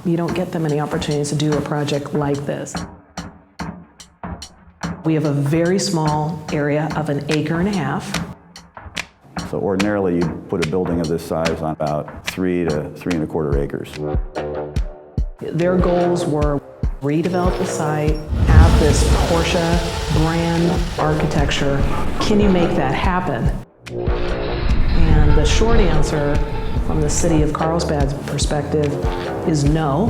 You don't get that many opportunities to do a project like this. We have a very small area of 1.5 acres. So ordinarily you'd put a building of this size on about 3 to 3.25 acres. Their goals were redevelop the site, have this Porsche brand architecture. Can you make that happen? And the short answer from the city of Carlsbad's perspective is no.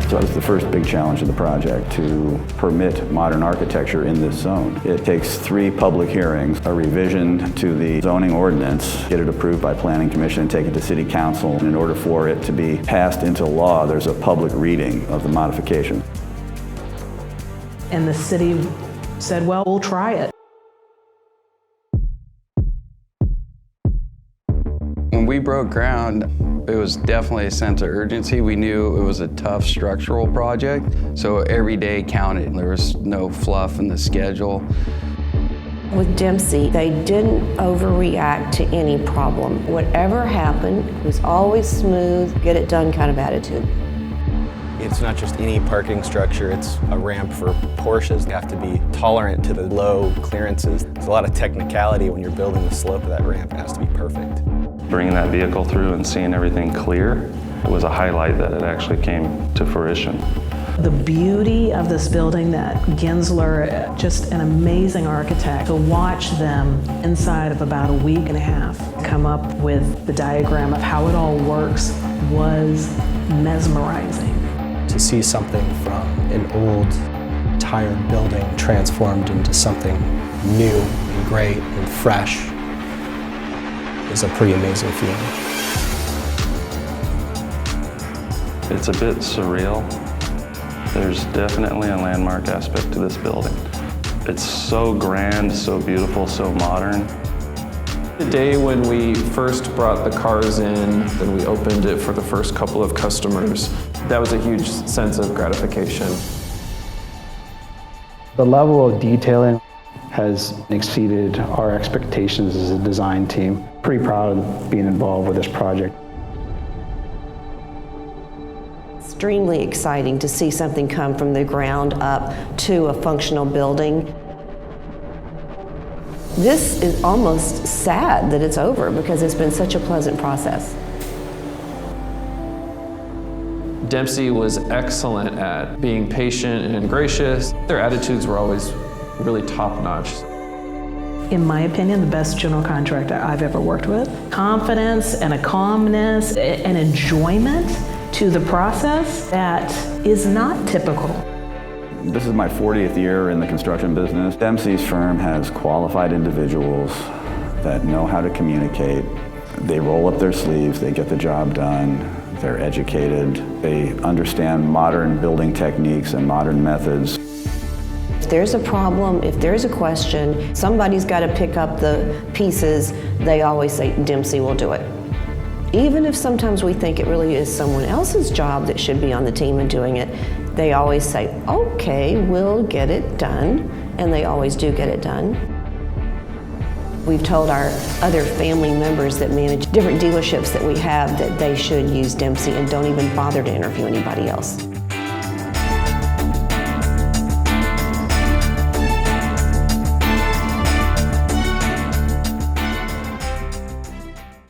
So that was the first big challenge of the project, to permit modern architecture in this zone. It takes 3 public hearings, a revision to the zoning ordinance, get it approved by Planning Commission, and take it to City Council. And in order for it to be passed into law, there's a public reading of the modification. And the city said, well, we'll try it. When we broke ground, it was definitely a sense of urgency. We knew it was a tough structural project, so every day counted. There was no fluff in the schedule. With Dempsey, they didn't overreact to any problem. Whatever happened, it was always smooth, get it done kind of attitude. It's not just any parking structure, it's a ramp for Porsches. You have to be tolerant to the low clearances. There's a lot of technicality when you're building the slope of that ramp. It has to be perfect. Bringing that vehicle through and seeing everything clear, it was a highlight that it actually came to fruition. The beauty of this building, that Gensler, just an amazing architect, to watch them inside of about 1.5 weeks come up with the diagram of how it all works was mesmerizing. To see something from an old, tired building transformed into something new and great and fresh is a pretty amazing feeling. It's a bit surreal. There's definitely a landmark aspect to this building. It's so grand, so beautiful, so modern. The day when we first brought the cars in and we opened it for the first couple of customers, that was a huge sense of gratification. The level of detailing has exceeded our expectations as a design team. Pretty proud of being involved with this project. Extremely exciting to see something come from the ground up to a functional building. This is almost sad that it's over because it's been such a pleasant process. Dempsey was excellent at being patient and gracious. Their attitudes were always really top-notch. In my opinion, the best general contractor I've ever worked with. Confidence and a calmness, an enjoyment to the process that is not typical. This is my 40th year in the construction business. Dempsey's firm has qualified individuals that know how to communicate. They roll up their sleeves, they get the job done, they're educated, they understand modern building techniques and modern methods. If there's a problem, if there's a question, somebody's got to pick up the pieces, they always say, Dempsey will do it. Even if sometimes we think it really is someone else's job that should be on the team and doing it, they always say, okay, we'll get it done, and they always do get it done. We've told our other family members that manage different dealerships that we have that they should use Dempsey and don't even bother to interview anybody else.